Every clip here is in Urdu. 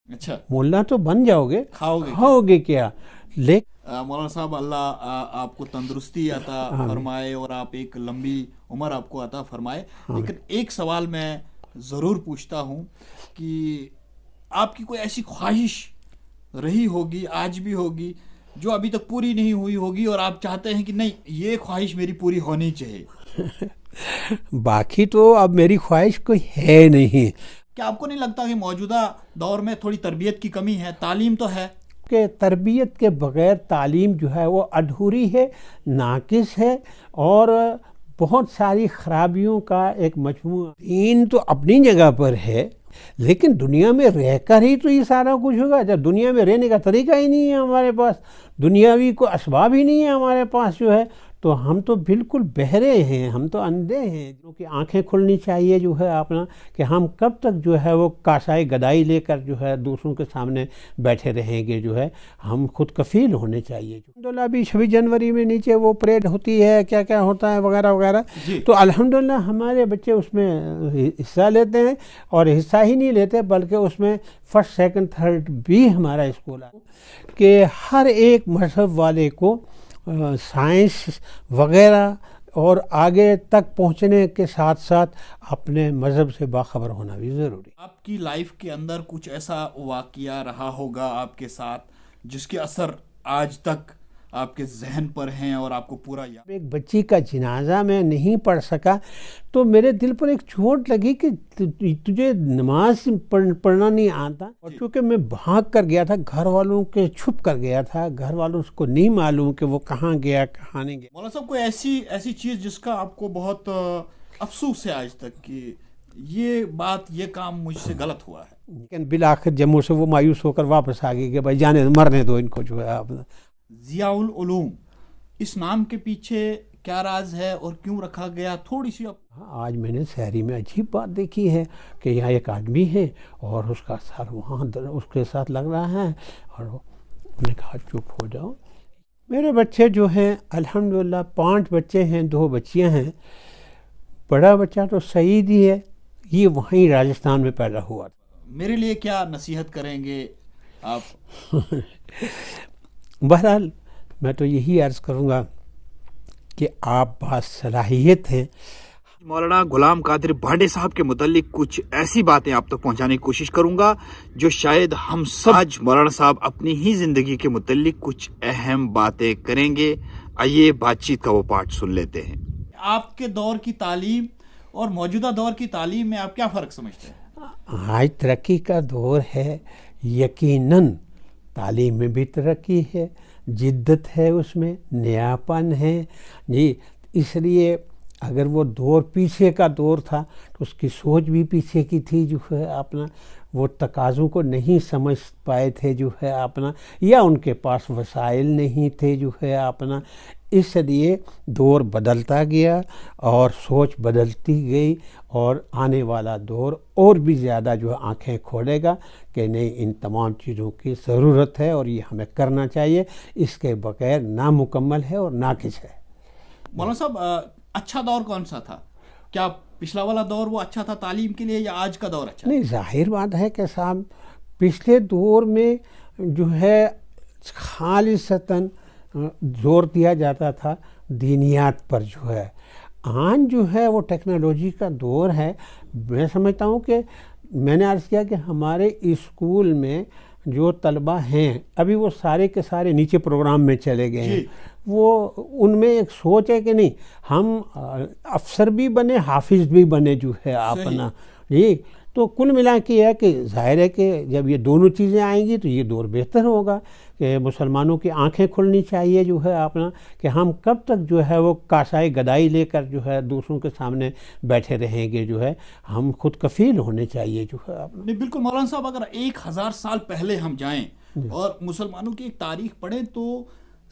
اچھا مولانا تو بن جاؤ گے، کھاؤ کھاؤ گے کیا؟ مولانا صاحب اللہ آپ کو تندرستی عطا فرمائے اور آپ ایک لمبی عمر آپ کو عطا فرمائے. لیکن ایک سوال میں ضرور پوچھتا ہوں کہ آپ کی کوئی ایسی خواہش رہی ہوگی، آج بھی ہوگی، جو ابھی تک پوری نہیں ہوئی ہوگی اور آپ چاہتے ہیں کہ نہیں یہ خواہش میری پوری ہونی چاہیے؟ باقی تو اب میری خواہش کوئی ہے نہیں. کیا آپ کو نہیں لگتا کہ موجودہ دور میں تھوڑی تربیت کی کمی ہے؟ تعلیم تو ہے کہ تربیت کے بغیر تعلیم جو ہے وہ ادھوری ہے، ناقص ہے، اور بہت ساری خرابیوں کا ایک مجموعہ. دین تو اپنی جگہ پر ہے، لیکن دنیا میں رہ کر ہی تو یہ سارا کچھ ہوگا. جب دنیا میں رہنے کا طریقہ ہی نہیں ہے ہمارے پاس، دنیاوی کو اسباب ہی نہیں ہے ہمارے پاس جو ہے، تو ہم تو بالکل بہرے ہیں، ہم تو اندھے ہیں. کیونکہ آنکھیں کھلنی چاہیے جو ہے اپنا، کہ ہم کب تک جو ہے وہ کاسائے گدائی لے کر جو ہے دوسروں کے سامنے بیٹھے رہیں گے. جو ہے ہم خود کفیل ہونے چاہیے. الحمدللہ ابھی 26 جنوری میں نیچے وہ پریڈ ہوتی ہے، کیا کیا ہوتا ہے وغیرہ وغیرہ، تو الحمدللہ ہمارے بچے اس میں حصہ لیتے ہیں، اور حصہ ہی نہیں لیتے بلکہ اس میں فرسٹ سیکنڈ تھرڈ بھی ہمارا اسکول ہے. کہ ہر ایک مذہب والے کو سائنس وغیرہ اور آگے تک پہنچنے کے ساتھ ساتھ اپنے مذہب سے باخبر ہونا بھی ضروری. آپ کی لائف کے اندر کچھ ایسا واقعہ رہا ہوگا آپ کے ساتھ جس کے اثر آج تک آپ کے ذہن پر ہیں اور آپ کو پورا یاد؟ ایک بچی کا جنازہ میں نہیں پڑھ سکا تو میرے دل پر ایک چوٹ لگی کہ تجھے نماز پڑھنا نہیں آتا. اور چونکہ میں بھاگ کر گیا تھا، گھر والوں کے چھپ کر گیا تھا، گھر والوں کو نہیں معلوم کہ وہ کہاں گیا کہاں نہیں گیا. مولانا صاحب کوئی ایسی چیز جس کا آپ کو بہت افسوس ہے آج تک کہ یہ بات، یہ کام مجھ سے غلط ہوا ہے؟ لیکن بالآخر جموں سے وہ مایوس ہو کر واپس آ گئی کہ بھائی جانے مرنے دو ان کو جو ہے. آپ ضیاء العلوم، اس نام کے پیچھے کیا راز ہے اور کیوں رکھا گیا؟ تھوڑی سی آج میں نے شہری میں عجیب بات دیکھی ہے کہ یہاں ایک آدمی ہے اور اس کا سر وہاں اس کے ساتھ لگ رہا ہے، اور انہوں نے کہا چپ ہو جاؤ. میرے بچے جو ہیں الحمدللہ 5 بچے ہیں، 2 بچیاں ہیں. بڑا بچہ تو سعید ہی ہے، یہ وہیں راجستھان میں پیدا ہوا تھا. میرے لیے کیا نصیحت کریں گے آپ؟ بہرحال میں تو یہی عرض کروں گا کہ آپ باصلاحیت ہیں. مولانا غلام قادر بھانڈے صاحب کے متعلق کچھ ایسی باتیں آپ تک پہنچانے کی کوشش کروں گا جو شاید ہم سب. آج مولانا صاحب اپنی ہی زندگی کے متعلق کچھ اہم باتیں کریں گے. آئیے بات چیت کا وہ پارٹ سن لیتے ہیں. آپ کے دور کی تعلیم اور موجودہ دور کی تعلیم میں آپ کیا فرق سمجھتے ہیں؟ آج ترقی کا دور ہے، یقیناً تعلیم میں بھی ترقی ہے، جدت ہے، اس میں نیاپن ہے جی. اس لیے اگر وہ دور پیچھے کا دور تھا تو اس کی سوچ بھی پیچھے کی تھی جو ہے اپنا، وہ تقاضوں کو نہیں سمجھ پائے تھے جو ہے اپنا، یا ان کے پاس وسائل نہیں تھے جو ہے اپنا. اس لیے دور بدلتا گیا اور سوچ بدلتی گئی، اور آنے والا دور اور بھی زیادہ جو ہے آنکھیں کھولے گا کہ نہیں، ان تمام چیزوں کی ضرورت ہے اور یہ ہمیں کرنا چاہیے. اس کے بغیر نامکمل ہے اور ناقص ہے. مولانا صاحب اچھا دور کون سا تھا؟ کیا پچھلا والا دور وہ اچھا تھا تعلیم کے لیے، یا آج کا دور اچھا؟ نہیں، ظاہر بات ہے کہ صاحب پچھلے دور میں جو ہے خالصتاً زور دیا جاتا تھا دینیات پر جو ہے. آج جو ہے وہ ٹیکنالوجی کا دور ہے. میں سمجھتا ہوں کہ میں نے عرض کیا کہ ہمارے اسکول میں جو طلبہ ہیں ابھی وہ سارے کے سارے نیچے پروگرام میں چلے گئے ہیں. وہ ان میں ایک سوچ ہے کہ نہیں، ہم افسر بھی بنے، حافظ بھی بنے جو ہے اپنا جی. تو کل ملا کے ہے کہ ظاہر ہے کہ جب یہ دونوں چیزیں آئیں گی تو یہ دور بہتر ہوگا. کہ مسلمانوں کی آنکھیں کھلنی چاہیے جو ہے اپنا، کہ ہم کب تک جو ہے وہ کاسائے گدائی لے کر جو ہے دوسروں کے سامنے بیٹھے رہیں گے. جو ہے ہم خود کفیل ہونے چاہیے جو ہے اپنا. نہیں بالکل مولانا صاحب، اگر 1000 سال پہلے ہم جائیں اور مسلمانوں کی ایک تاریخ پڑھیں تو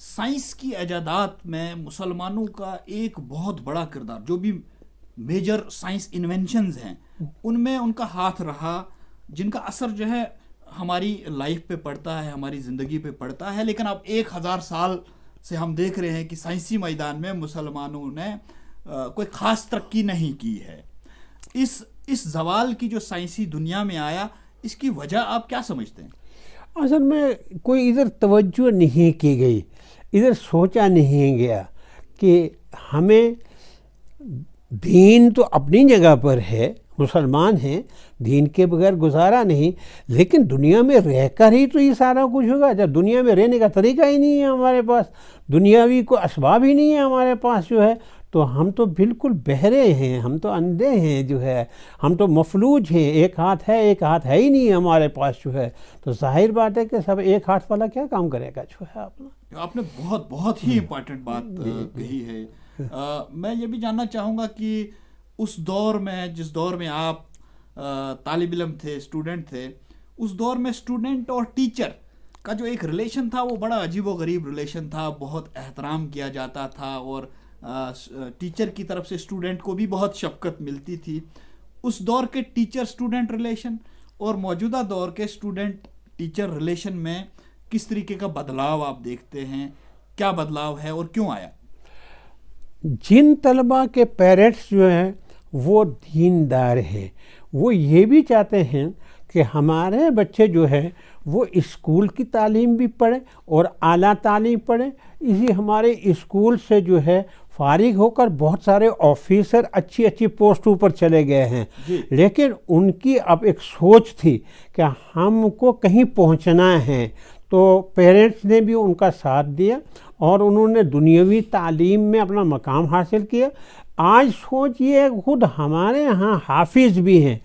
سائنس کی ایجادات میں مسلمانوں کا ایک بہت بڑا کردار، جو بھی میجر سائنس انوینشنز ہیں ان میں ان کا ہاتھ رہا، جن کا اثر جو ہے ہماری لائف پہ پڑتا ہے، ہماری زندگی پہ پڑتا ہے. لیکن اب 1000 سال سے ہم دیکھ رہے ہیں کہ سائنسی میدان میں مسلمانوں نے کوئی خاص ترقی نہیں کی ہے. اس زوال کی جو سائنسی دنیا میں آیا، اس کی وجہ آپ کیا سمجھتے ہیں؟ اصل میں کوئی ادھر توجہ نہیں کی گئی، ادھر سوچا نہیں گیا کہ ہمیں دین تو اپنی جگہ پر ہے، مسلمان ہیں، دین کے بغیر گزارا نہیں، لیکن دنیا میں رہ کر ہی تو یہ سارا کچھ ہوگا۔ جب دنیا میں رہنے کا طریقہ ہی نہیں ہے ہمارے پاس، دنیاوی کو اسباب ہی نہیں ہے ہمارے پاس جو ہے، تو ہم تو بالکل بہرے ہیں، ہم تو اندھے ہیں جو ہے، ہم تو مفلوج ہیں، ایک ہاتھ ہے ایک ہاتھ ہے ہی نہیں ہمارے پاس جو ہے، تو ظاہر بات ہے کہ سب ایک ہاتھ والا کیا کام کرے گا جو ہے اپنا۔ آپ نے بہت ہی امپورٹنٹ بات کہی ہے۔ میں یہ بھی جاننا چاہوں گا کہ اس دور میں، جس دور میں آپ طالب علم تھے، اسٹوڈنٹ تھے، اس دور میں اسٹوڈنٹ اور ٹیچر کا جو ایک ریلیشن تھا وہ بڑا عجیب و غریب ریلیشن تھا، بہت احترام کیا جاتا تھا، اور ٹیچر کی طرف سے اسٹوڈنٹ کو بھی بہت شفقت ملتی تھی۔ اس دور کے ٹیچر اسٹوڈنٹ ریلیشن اور موجودہ دور کے اسٹوڈنٹ ٹیچر ریلیشن میں کس طریقے کا بدلاؤ آپ دیکھتے ہیں؟ کیا بدلاؤ ہے اور کیوں آیا؟ جن طلباء کے پیرنٹس جو ہیں وہ دیندار ہیں، وہ یہ بھی چاہتے ہیں کہ ہمارے بچے جو ہے وہ اسکول کی تعلیم بھی پڑھیں اور اعلیٰ تعلیم پڑھیں، اسی ہمارے اسکول سے جو ہے فارغ ہو کر بہت سارے آفیسر اچھی اچھی پوسٹوں پر چلے گئے ہیں، لیکن ان کی اب ایک سوچ تھی کہ ہم کو کہیں پہنچنا ہے، تو پیرنٹس نے بھی ان کا ساتھ دیا اور انہوں نے دنیاوی تعلیم میں اپنا مقام حاصل کیا۔ آج سوچ یہ ہے، خود ہمارے ہاں حافظ بھی ہیں،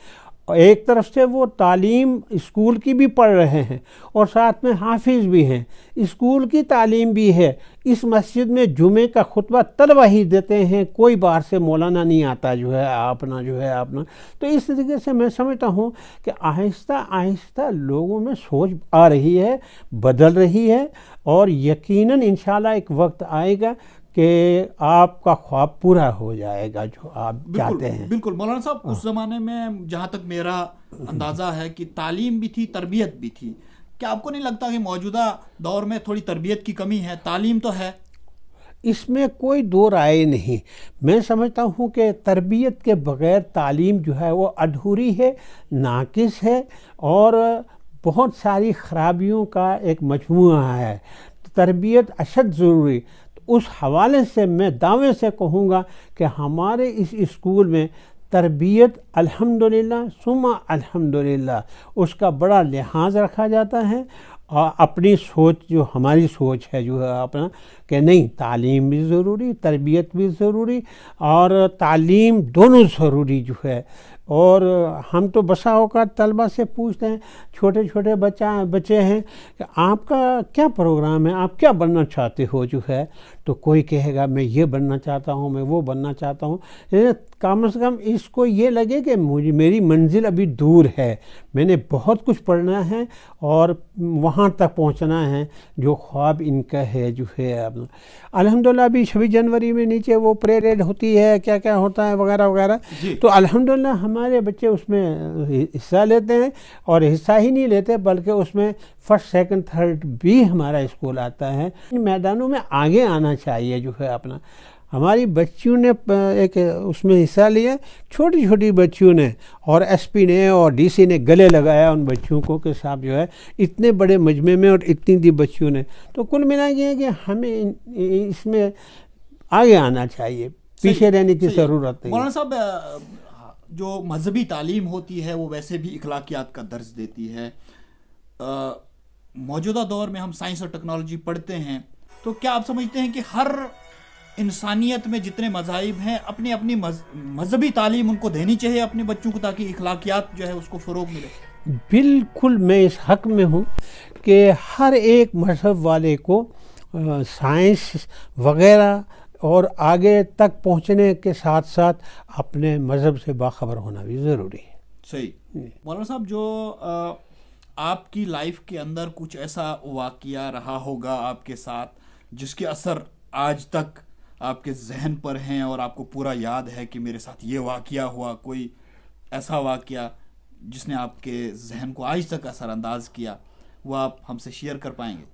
ایک طرف سے وہ تعلیم اسکول کی بھی پڑھ رہے ہیں اور ساتھ میں حافظ بھی ہیں، اسکول کی تعلیم بھی ہے، اس مسجد میں جمعے کا خطبہ طلبہ ہی دیتے ہیں، کوئی باہر سے مولانا نہیں آتا جو ہے اپنا تو اس طریقے سے میں سمجھتا ہوں کہ آہستہ آہستہ لوگوں میں سوچ آ رہی ہے، بدل رہی ہے، اور یقیناً انشاءاللہ ایک وقت آئے گا کہ آپ کا خواب پورا ہو جائے گا جو آپ چاہتے ہیں۔ بالکل مولانا صاحب، اس زمانے میں جہاں تک میرا اندازہ ہے کہ تعلیم بھی تھی، تربیت بھی تھی، کیا آپ کو نہیں لگتا کہ موجودہ دور میں تھوڑی تربیت کی کمی ہے؟ تعلیم تو ہے، اس میں کوئی دو رائے نہیں، میں سمجھتا ہوں کہ تربیت کے بغیر تعلیم جو ہے وہ ادھوری ہے، ناقص ہے، اور بہت ساری خرابیوں کا ایک مجموعہ ہے۔ تربیت اشد ضروری۔ اس حوالے سے میں دعوے سے کہوں گا کہ ہمارے اس اسکول میں تربیت الحمدللہ ثم الحمدللہ اس کا بڑا لحاظ رکھا جاتا ہے، اور اپنی سوچ جو ہماری سوچ ہے جو ہے اپنا کہ نہیں، تعلیم بھی ضروری، تربیت بھی ضروری، اور تعلیم دونوں ضروری جو ہے۔ اور ہم تو بسا اوقات طلبہ سے پوچھتے ہیں، چھوٹے چھوٹے بچے ہیں کہ آپ کا کیا پروگرام ہے، آپ کیا بننا چاہتے ہو جو ہے، تو کوئی کہے گا میں یہ بننا چاہتا ہوں، میں وہ بننا چاہتا ہوں۔ کم از کم اس کو یہ لگے کہ میری منزل ابھی دور ہے، میں نے بہت کچھ پڑھنا ہے اور وہاں تک پہنچنا ہے جو خواب ان کا ہے جو ہے۔ الحمدللہ ابھی 26 جنوری میں نیچے وہ پریڈ ہوتی ہے، کیا کیا ہوتا ہے وغیرہ وغیرہ، تو الحمدللہ ہمارے بچے اس میں حصہ لیتے ہیں، اور حصہ ہی نہیں لیتے بلکہ اس میں فرسٹ سیکنڈ تھرڈ بھی ہمارا اسکول آتا ہے۔ میدانوں میں آگے آنا چاہیے جو ہے اپنا۔ ہماری بچیوں نے ایک اس میں حصہ لیا، چھوٹی چھوٹی بچیوں نے، اور ایس پی نے اور ڈی سی نے گلے لگایا ان بچیوں کو کہ صاحب جو ہے اتنے بڑے مجمع میں اور اتنی دی بچیوں نے، تو کل ملا یہ کہ ہمیں اس میں آگے آنا چاہیے، پیچھے رہنے کی ضرورت نہیں۔ مولانا صاحب، جو مذہبی تعلیم ہوتی ہے وہ ویسے بھی اخلاقیات کا درس دیتی ہے۔ موجودہ دور میں ہم سائنس اور ٹیکنالوجی پڑھتے ہیں، تو کیا آپ سمجھتے ہیں کہ ہر انسانیت میں جتنے مذاہب ہیں اپنی اپنی مذہبی تعلیم ان کو دینی چاہیے اپنے بچوں کو، تاکہ اخلاقیات جو ہے اس کو فروغ ملے؟ بالکل میں اس حق میں ہوں کہ ہر ایک مذہب والے کو سائنس وغیرہ اور آگے تک پہنچنے کے ساتھ ساتھ اپنے مذہب سے باخبر ہونا بھی ضروری ہے۔ صحیح۔ مولانا صاحب، جو آپ کی لائف کے اندر کچھ ایسا واقعہ رہا ہوگا آپ کے ساتھ جس کے اثر آج تک آپ کے ذہن پر ہیں اور آپ کو پورا یاد ہے کہ میرے ساتھ یہ واقعہ ہوا، کوئی ایسا واقعہ جس نے آپ کے ذہن کو آج تک اثر انداز کیا، وہ آپ ہم سے شیئر کر پائیں گے؟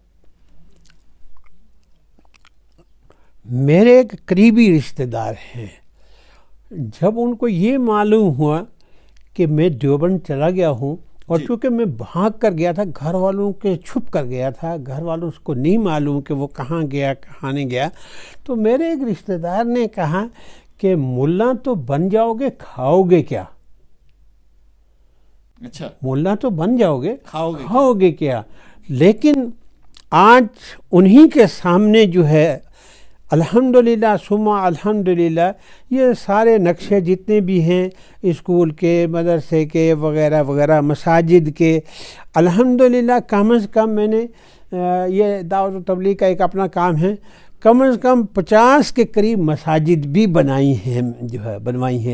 میرے ایک قریبی رشتہ دار ہیں، جب ان کو یہ معلوم ہوا کہ میں دیوبند چلا گیا ہوں اور چونکہ میں بھاگ کر گیا تھا، گھر والوں کے چھپ کر گیا تھا، گھر والوں کو نہیں معلوم کہ وہ کہاں گیا کہاں نہیں گیا، تو میرے ایک رشتہ دار نے کہا کہ ملا تو بن جاؤ گے، کھاؤ گے کیا؟ اچھا، ملا تو بن جاؤ گے، کھاؤ گے کیا؟ لیکن آج انہی کے سامنے جو ہے الحمدللہ ثم الحمدللہ یہ سارے نقشے جتنے بھی ہیں اسکول کے، مدرسے کے وغیرہ وغیرہ، مساجد کے، الحمدللہ کم از کم میں نے یہ دعوت و تبلیغ کا ایک اپنا کام ہے، کم از کم 50 کے قریب مساجد بھی بنائی ہیں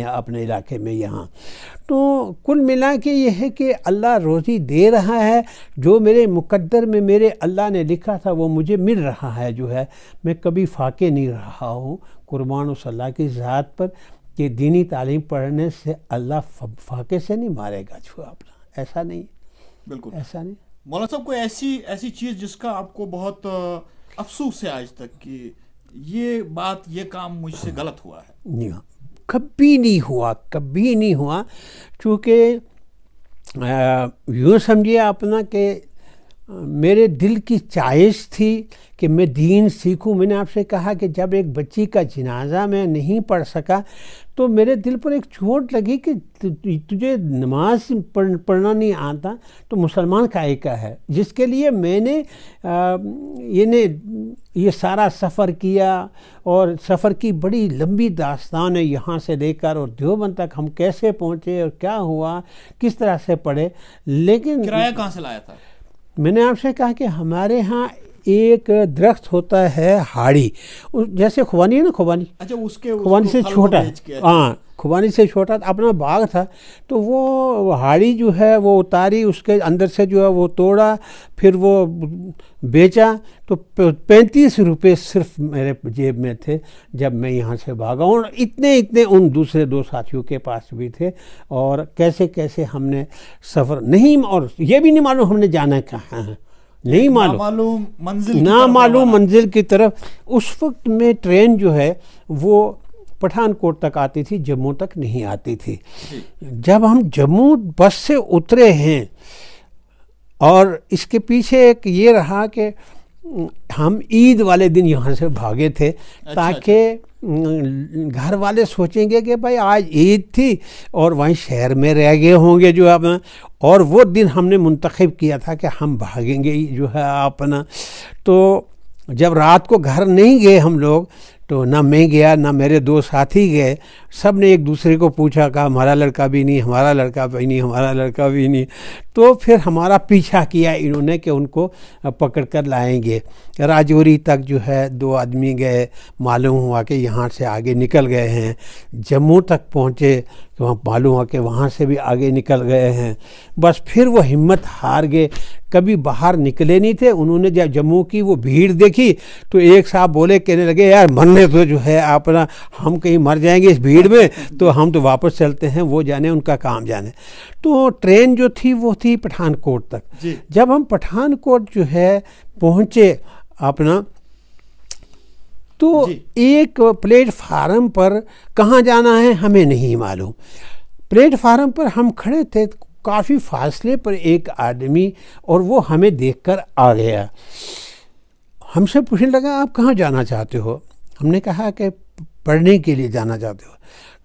اپنے علاقے میں یہاں۔ تو کل ملا کے یہ ہے کہ اللہ روزی دے رہا ہے، جو میرے مقدر میں میرے اللہ نے لکھا تھا وہ مجھے مل رہا ہے، میں کبھی فاقے نہیں رہا ہوں قربان و صلی اللہ کی ذات پر، کہ دینی تعلیم پڑھنے سے اللہ فاقے سے نہیں مارے گا، ایسا نہیں، بالکل ایسا نہیں۔ مولانا صاحب کوئی ایسی چیز جس کا آپ کو بہت افسوس ہے آج تک کہ یہ کام مجھ سے غلط ہوا ہے؟ کبھی نہیں ہوا، چونکہ یوں سمجھیے اپنا کہ میرے دل کی چاہش تھی کہ میں دین سیکھوں۔ میں نے آپ سے کہا کہ جب ایک بچی کا جنازہ میں نہیں پڑھ سکا تو میرے دل پر ایک چوٹ لگی کہ تجھے نماز پڑھنا نہیں آتا تو مسلمان کائے کا ہے، جس کے لیے میں نے یہ سارا سفر کیا، اور سفر کی بڑی لمبی داستان ہے، یہاں سے لے کر اور دیوبند تک ہم کیسے پہنچے اور کیا ہوا، کس طرح سے پڑھے۔ لیکن کرایہ کہاں سے لایا تھا؟ میں نے آپ سے کہا کہ ہمارے ہاں ایک درخت ہوتا ہے ہاڑی، جیسے خوبانی ہے نا، خوبانی، اچھا، خوبانی سے چھوٹا، ہاں خوبانی سے چھوٹا، اپنا باغ تھا، تو وہ ہاڑی جو ہے وہ اتاری، اس کے اندر سے جو ہے وہ توڑا، پھر وہ بیچا، تو 35 روپے صرف میرے جیب میں تھے جب میں یہاں سے بھاگا، اور اتنے ان دوسرے 2 ساتھیوں کے پاس بھی تھے، اور کیسے ہم نے سفر نہیں، اور یہ بھی نہیں معلوم ہم نے جانا کہاں ہے، نہیں معلوم منزل کی طرف۔ اس وقت میں ٹرین جو ہے وہ پٹھان کوٹ تک آتی تھی، جموں تک نہیں آتی تھی۔ جب ہم جموں بس سے اترے ہیں، اور اس کے پیچھے ایک یہ رہا کہ ہم عید والے دن یہاں سے بھاگے تھے، تاکہ گھر والے سوچیں گے کہ بھائی آج عید تھی اور وہیں شہر میں رہ گئے ہوں گے جو اپنا، اور وہ دن ہم نے منتخب کیا تھا کہ ہم بھاگیں گے جو ہے اپنا۔ تو جب رات کو گھر نہیں گئے ہم لوگ، تو نہ میں گیا نہ میرے 2 ساتھی گئے، سب نے ایک دوسرے کو پوچھا، کہا ہمارا لڑکا بھی نہیں، ہمارا لڑکا بھی نہیں، تو پھر ہمارا پیچھا کیا انہوں نے کہ ان کو پکڑ کر لائیں گے۔ راجوری تک جو ہے 2 آدمی گئے، معلوم ہوا کہ یہاں سے آگے نکل گئے ہیں، جموں تک پہنچے، معلوم ہوا کہ وہاں سے بھی آگے نکل گئے ہیں، بس پھر وہ ہمت ہار گئے، کبھی باہر نکلے نہیں تھے۔ انہوں نے جب جموں کی وہ بھیڑ دیکھی تو ایک صاحب بولے، کہنے لگے یار مرنے تو جو ہے اپنا، ہم کہیں مر جائیں گے اس بھیڑ میں، تو ہم تو واپس چلتے ہیں، وہ جانے ان کا کام جانے۔ تو ٹرین جو تھی وہ تھی پٹھان کوٹ تک۔ جب ہم پٹھان کوٹ جو ہے پہنچے اپنا، تو ایک پلیٹ فارم پر کہاں جانا ہے ہمیں نہیں معلوم، پلیٹ فارم پر ہم کھڑے تھے، کافی فاصلے پر ایک آدمی، اور وہ ہمیں دیکھ کر آ گیا، ہم سے پوچھنے لگا آپ کہاں جانا چاہتے ہو؟ ہم نے کہا کہ پڑھنے کے لیے جانا چاہتے ہو۔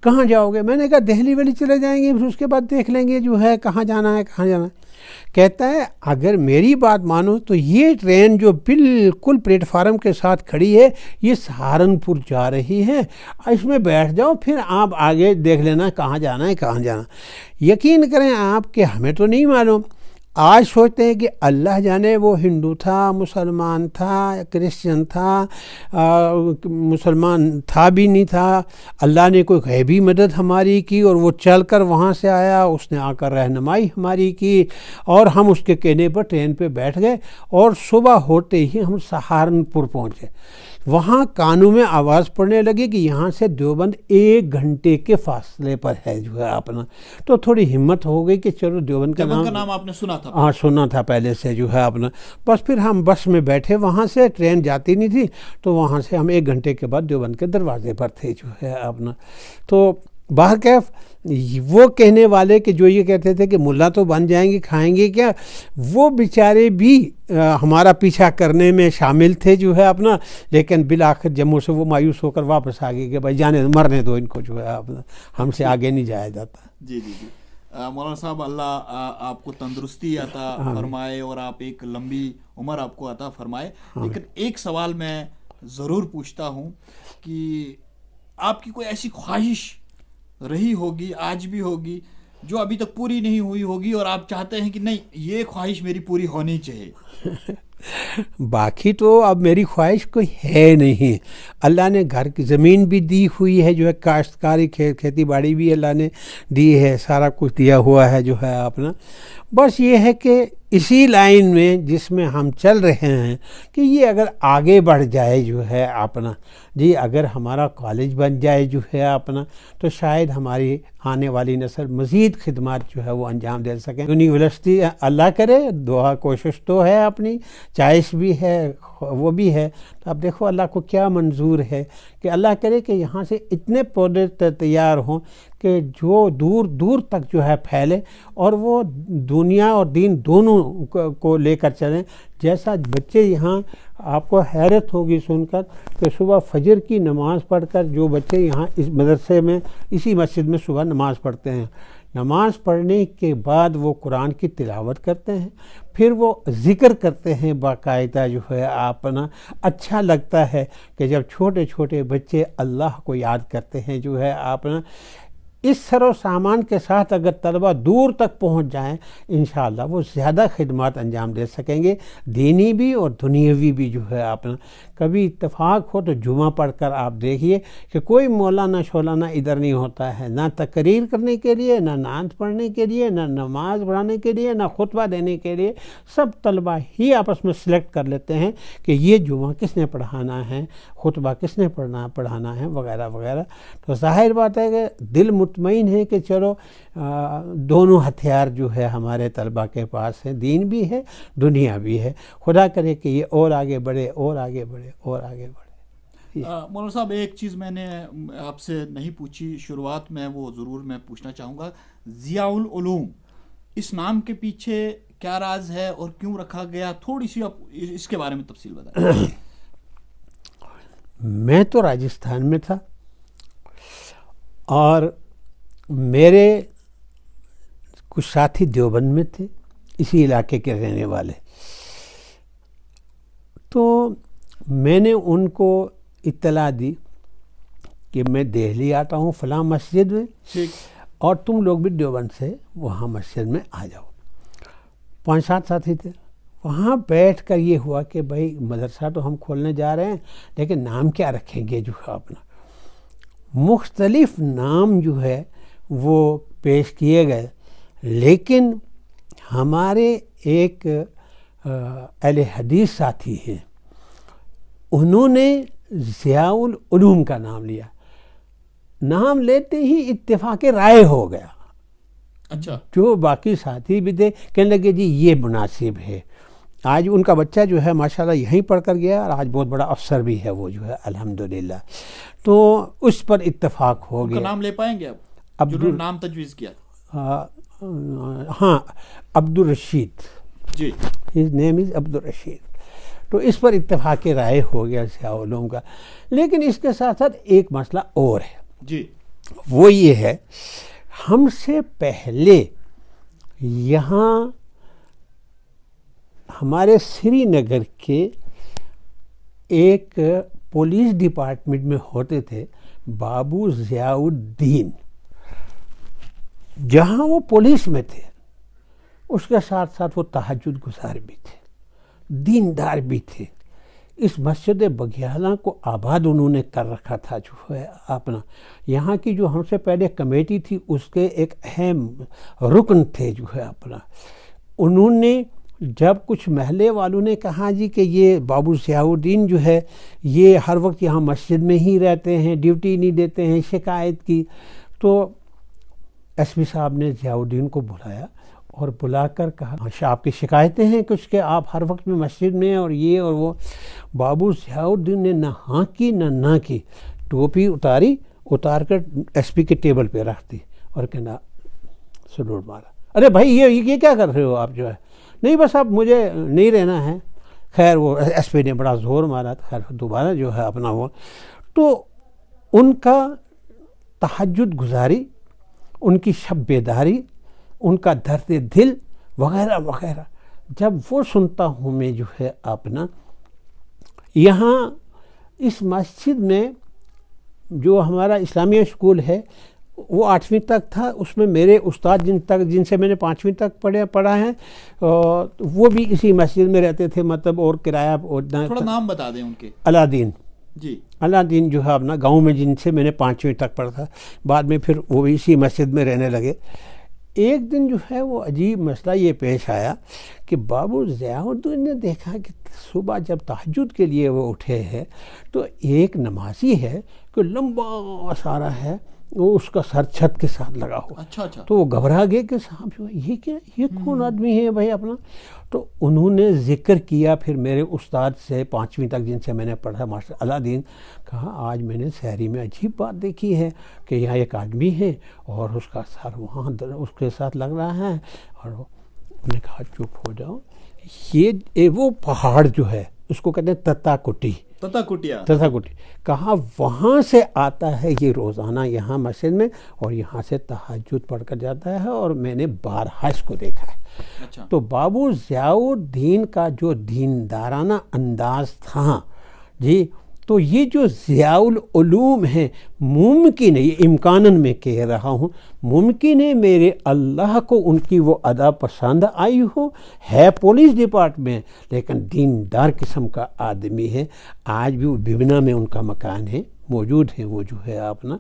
کہاں جاؤ گے؟ میں نے کہا دہلی ویلی چلے جائیں گے، پھر اس کے بعد دیکھ لیں گے جو ہے کہاں جانا ہے۔ کہتا ہے اگر میری بات مانو تو یہ ٹرین جو بالکل پلیٹ فارم کے ساتھ کھڑی ہے یہ سہارنپور جا رہی ہے، اس میں بیٹھ جاؤ، پھر آپ آگے دیکھ لینا کہاں جانا ہے۔ یقین کریں آپ کہ ہمیں تو نہیں معلوم، آج سوچتے ہیں کہ اللہ جانے وہ ہندو تھا، مسلمان تھا، کرسچن تھا، مسلمان تھا بھی نہیں تھا، اللہ نے کوئی غیبی مدد ہماری کی اور وہ چل کر وہاں سے آیا، اس نے آ کر رہنمائی ہماری کی، اور ہم اس کے کہنے پر ٹرین پہ بیٹھ گئے، اور صبح ہوتے ہی ہم سہارنپور پہنچے۔ وہاں کانوں میں آواز پڑنے لگی کہ یہاں سے دیوبند 1 گھنٹے کے فاصلے پر ہے جو ہے اپنا، تو تھوڑی ہمت ہو گئی کہ چلو دیوبند کا نام آپ نے سنا تھا؟ ہاں سنا تھا پہلے سے جو ہے اپنا۔ بس پھر ہم بس میں بیٹھے، وہاں سے ٹرین جاتی نہیں تھی، تو وہاں سے ہم 1 گھنٹے کے بعد دیوبند کے دروازے پر تھے جو ہے اپنا۔ تو بہرکیف وہ کہنے والے کہ جو یہ کہتے تھے کہ ملا تو بن جائیں گے کھائیں گے کیا، وہ بیچارے بھی ہمارا پیچھا کرنے میں شامل تھے جو ہے اپنا، لیکن بالآخر جموں سے وہ مایوس ہو کر واپس آ گئے کہ بھائی جانے مرنے دو ان کو جو ہے اپنا، ہم سے آگے نہیں جایا جاتا۔ جی جی جی مولانا صاحب، اللہ آپ کو تندرستی عطا فرمائے اور آپ ایک لمبی عمر آپ کو عطا فرمائے۔ لیکن ایک سوال میں ضرور پوچھتا ہوں کہ آپ کی کوئی ایسی خواہش رہی ہوگی، آج بھی ہوگی، جو ابھی تک پوری نہیں ہوئی ہوگی اور آپ چاہتے ہیں کہ نہیں یہ خواہش میری پوری ہونی چاہیے؟ باقی تو اب میری خواہش کوئی ہے نہیں، اللہ نے گھر کی زمین بھی دی ہوئی ہے جو ہے، کاشتکاری کھیتی باڑی بھی اللہ نے دی ہے، سارا کچھ دیا ہوا ہے جو ہے اپنا، بس یہ ہے کہ اسی لائن میں جس میں ہم چل رہے ہیں کہ یہ اگر آگے بڑھ جائے جو ہے اپنا، جی اگر ہمارا کالج بن جائے جو ہے اپنا، تو شاید ہماری آنے والی نسل مزید خدمات جو ہے وہ انجام دے سکیں۔ یونیورسٹی اللہ کرے، دعا کوشش تو ہے اپنی، چائس بھی ہے وہ بھی ہے، تو اب دیکھو اللہ کو کیا منظور ہے کہ اللہ کرے کہ یہاں سے اتنے پودے تیار ہوں کہ جو دور دور تک جو ہے پھیلے اور وہ دنیا اور دین دونوں کو لے کر چلیں۔ جیسا بچے یہاں، آپ کو حیرت ہوگی سن کر کہ صبح فجر کی نماز پڑھ کر جو بچے یہاں اس مدرسے میں اسی مسجد میں صبح نماز پڑھتے ہیں، نماز پڑھنے کے بعد وہ قرآن کی تلاوت کرتے ہیں، پھر وہ ذکر کرتے ہیں باقاعدہ جو ہے اپنا، اچھا لگتا ہے کہ جب چھوٹے چھوٹے بچے اللہ کو یاد کرتے ہیں جو ہے اپنا۔ اس سر و سامان کے ساتھ اگر طلبہ دور تک پہنچ جائیں انشاءاللہ وہ زیادہ خدمات انجام دے سکیں گے، دینی بھی اور دنیاوی بھی جو ہے اپنا۔ کبھی اتفاق ہو تو جمعہ پڑھ کر آپ دیکھیے کہ کوئی مولانا شولانا ادھر نہیں ہوتا ہے، نہ تقریر کرنے کے لیے، نہ نعت پڑھنے کے لیے، نہ نماز پڑھانے کے لیے، نہ خطبہ دینے کے لیے، سب طلبہ ہی آپس میں سلیکٹ کر لیتے ہیں کہ یہ جمعہ کس نے پڑھانا ہے، خطبہ کس نے پڑھانا ہے وغیرہ وغیرہ۔ تو ظاہر بات ہے کہ دل مطمئن ہے کہ چلو دونوں ہتھیار جو ہے ہمارے طلبہ کے پاس ہیں، دین بھی ہے دنیا بھی ہے، خدا کرے کہ یہ اور آگے بڑھے اور آگے بڑھے اور آگے بڑھے۔ مولانا صاحب ایک چیز میں نے آپ سے نہیں پوچھی شروعات میں، وہ ضرور میں پوچھنا چاہوں گا، ضیاء العلوم اس نام کے پیچھے کیا راز ہے اور کیوں رکھا گیا؟ تھوڑی سی آپ اس کے بارے میں تفصیل بتائیں۔ میں تو راجستھان میں تھا اور میرے کچھ ساتھی دیوبند میں تھے، اسی علاقے کے رہنے والے، تو میں نے ان کو اطلاع دی کہ میں دہلی آتا ہوں فلاں مسجد میں، اور تم لوگ بھی دیوبند سے وہاں مسجد میں آ جاؤ۔ 5-7 ساتھی تھے، وہاں بیٹھ کر یہ ہوا کہ بھائی مدرسہ تو ہم کھولنے جا رہے ہیں لیکن نام کیا رکھیں گے جو ہے اپنا۔ مختلف نام جو ہے وہ پیش کیے گئے، لیکن ہمارے ایک اہل حدیث ساتھی ہیں، انہوں نے ضیاء العلوم کا نام لیا، نام لیتے ہی اتفاق رائے ہو گیا۔ اچھا، جو باقی ساتھی بھی تھے کہنے لگے جی یہ مناسب ہے۔ آج ان کا بچہ جو ہے ماشاءاللہ یہیں پڑھ کر گیا اور آج بہت بڑا افسر بھی ہے وہ جو ہے الحمدللہ، تو اس پر اتفاق ہو گیا۔ نام لے پائیں گے آپ جنہوں نے نام تجویز کیا؟ ہاں، عبد الرشید، جی، ہز نیم از عبد الرشید۔ تو اس پر اتفاق رائے ہو گیا ضیاء العلوم کا۔ لیکن اس کے ساتھ ساتھ ایک مسئلہ اور ہے، جی، وہ یہ ہے ہم سے پہلے یہاں ہمارے سری نگر کے ایک پولیس ڈپارٹمنٹ میں ہوتے تھے بابو ضیاء الدین، جہاں وہ پولیس میں تھے اس کے ساتھ ساتھ وہ تہجد گزار بھی تھے، دیندار بھی تھے۔ اس مسجد بگیالہ کو آباد انہوں نے کر رکھا تھا جو ہے اپنا۔ یہاں کی جو ہم سے پہلے کمیٹی تھی اس کے ایک اہم رکن تھے جو ہے اپنا۔ انہوں نے جب کچھ محلے والوں نے کہا جی کہ یہ بابو ضیاء الدین جو ہے یہ ہر وقت یہاں مسجد میں ہی رہتے ہیں، ڈیوٹی نہیں دیتے ہیں، شکایت کی، تو ایس پی صاحب نے ضیاء الدین کو بلایا اور بلا کر کہا آپ کی شکایتیں ہیں کچھ کہ آپ ہر وقت میں مسجد میں اور یہ اور وہ۔ بابو ضیاء الدین نے نہ ہاں کی نہ کی، ٹوپی اتاری اتار کر ایس پی کے ٹیبل پہ رکھ دی اور کہنا سلوٹ مارا. ارے بھائی یہ کیا کر رہے ہو آپ جو ہے؟ نہیں بس اب مجھے نہیں رہنا ہے. خیر وہ ایس پی نے بڑا زور مارا، خیر دوبارہ جو ہے اپنا وہ. تو ان کا تہجد گزاری، ان کی شب بیداری، ان کا درد دل وغیرہ وغیرہ جب وہ سنتا ہوں میں جو ہے اپنا، یہاں اس مسجد میں جو ہمارا اسلامیہ اسکول ہے وہ 8ویں تک تھا، اس میں میرے استاد جن سے میں نے 5ویں تک پڑھا ہے وہ بھی اسی مسجد میں رہتے تھے، مطلب اور کرایہ. تھوڑا نام بتا دیں ان کے. علادین جی، علادین جو ہے اپنا گاؤں میں، جن سے میں نے 5ویں تک پڑھا تھا. بعد میں پھر وہ بھی اسی مسجد میں رہنے لگے. ایک دن جو ہے وہ عجیب مسئلہ یہ پیش آیا کہ بابو ضیاء الدین نے دیکھا کہ صبح جب تہجد کے لیے وہ اٹھے ہیں تو ایک نمازی ہے کہ لمبا سارا ہے، وہ اس کا سر چھت کے ساتھ لگا ہوا. اچھا. تو وہ گھبرا گئے کہ صاحب جو یہ کیا، یہ کون آدمی ہے بھائی اپنا. تو انہوں نے ذکر کیا پھر میرے استاد سے 5ویں تک جن سے میں نے پڑھا، ماسٹر علادین. کہا آج میں نے سحری میں عجیب بات دیکھی ہے کہ یہاں ایک آدمی ہے اور اس کا سر وہاں اس کے ساتھ لگ رہا ہے. اور انہوں نے کہا چپ ہو جاؤ، یہ وہ پہاڑ جو ہے اس کو کہتے ہیں تتا کٹی. کہا وہاں سے آتا ہے یہ روزانہ یہاں مسجد میں اور یہاں سے تہجد پڑھ کر جاتا ہے اور میں نے بارہا اس کو دیکھا ہے. اچھا. تو بابو ضیاء الدین کا جو دیندارانہ انداز تھا جی، تو یہ جو ضیاء العلوم ہے، ممکن ہے، یہ امکاناً میں کہہ رہا ہوں، ممکن ہے میرے اللہ کو ان کی وہ ادا پسند آئی ہو. ہے پولیس ڈپارٹمنٹ لیکن دیندار قسم کا آدمی ہے. آج بھی وہ ببنا میں ان کا مکان ہے، موجود ہیں وہ جو ہے اپنا.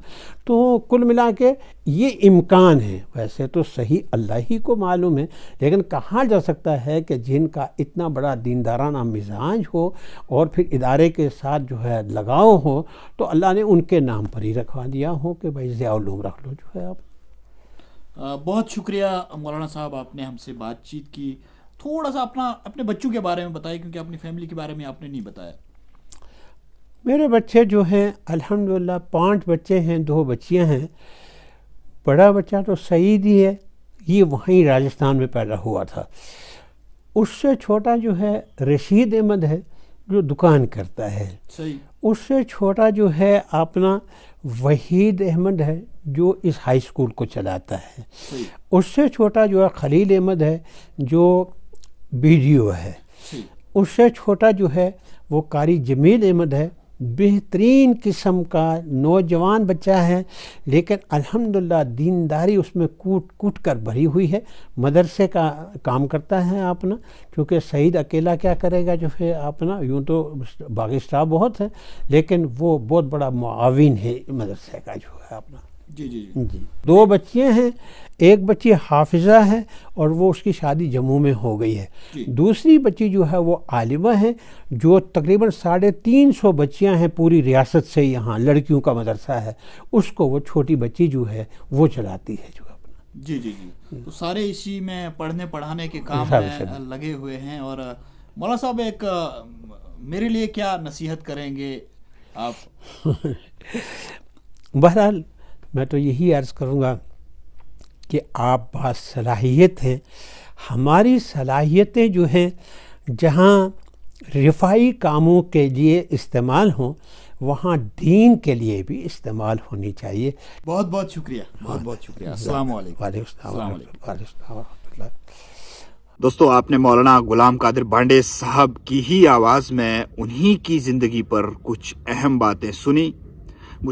تو کل ملا کے یہ امکان ہے. ویسے تو صحیح اللہ ہی کو معلوم ہے، لیکن کہا جا سکتا ہے کہ جن کا اتنا بڑا دیندارانہ مزاج ہو اور پھر ادارے کے ساتھ جو ہے لگاؤ ہو تو اللہ نے ان کے نام پر ہی رکھوا دیا ہو کہ بھائی ضیاء العلوم رکھ لو جو ہے آپ. بہت شکریہ مولانا صاحب، آپ نے ہم سے بات چیت کی. تھوڑا سا اپنے بچوں کے بارے میں بتائیں، کیونکہ اپنی فیملی کے بارے میں آپ نے نہیں بتایا. میرے بچے جو ہیں الحمدللہ 5 بچے ہیں، 2 بچیاں ہیں. بڑا بچہ تو سعید ہی ہے، یہ وہیں راجستھان میں پیدا ہوا تھا. اس سے چھوٹا جو ہے رشید احمد ہے جو دکان کرتا ہے. صحیح. اس سے چھوٹا جو ہے اپنا وحید احمد ہے جو اس ہائی اسکول کو چلاتا ہے. صحیح. اس سے چھوٹا جو ہے خلیل احمد ہے جو BDO ہے. صحیح. اس سے چھوٹا جو ہے وہ قاری جمیل احمد ہے، بہترین قسم کا نوجوان بچہ ہے، لیکن الحمدللہ دینداری اس میں کوٹ کر بھری ہوئی ہے. مدرسے کا کام کرتا ہے اپنا، کیونکہ سعید اکیلا کیا کرے گا جو ہے اپنا. یوں تو باقی اسٹاف بہت ہے لیکن وہ بہت بڑا معاون ہے مدرسے کا جو ہے اپنا. جی. 2 بچیاں ہیں، ایک بچی حافظہ ہے اور وہ اس کی شادی جموں میں ہو گئی ہے. دوسری بچی جو ہے وہ عالمہ ہے، جو تقریباً 350 بچیاں ہیں پوری ریاست سے، یہاں لڑکیوں کا مدرسہ ہے، اس کو وہ چھوٹی بچی جو ہے وہ چلاتی ہے جو اپنا. جی. تو سارے اسی میں پڑھنے پڑھانے کے کام میں لگے ہوئے ہیں. اور مولانا صاحب ایک میرے لیے کیا نصیحت کریں گے آپ؟ بہرحال میں تو یہی عرض کروں گا کہ آپ باصلاحیت ہیں. ہماری صلاحیتیں جو ہیں جہاں رفاعی کاموں کے لیے استعمال ہوں وہاں دین کے لیے بھی استعمال ہونی چاہیے. بہت بہت شکریہ. السلام علیکم. وعلیکم السلام. دوستو، آپ نے مولانا غلام قادر بانڈے صاحب کی ہی آواز میں انہی کی زندگی پر کچھ اہم باتیں سنی.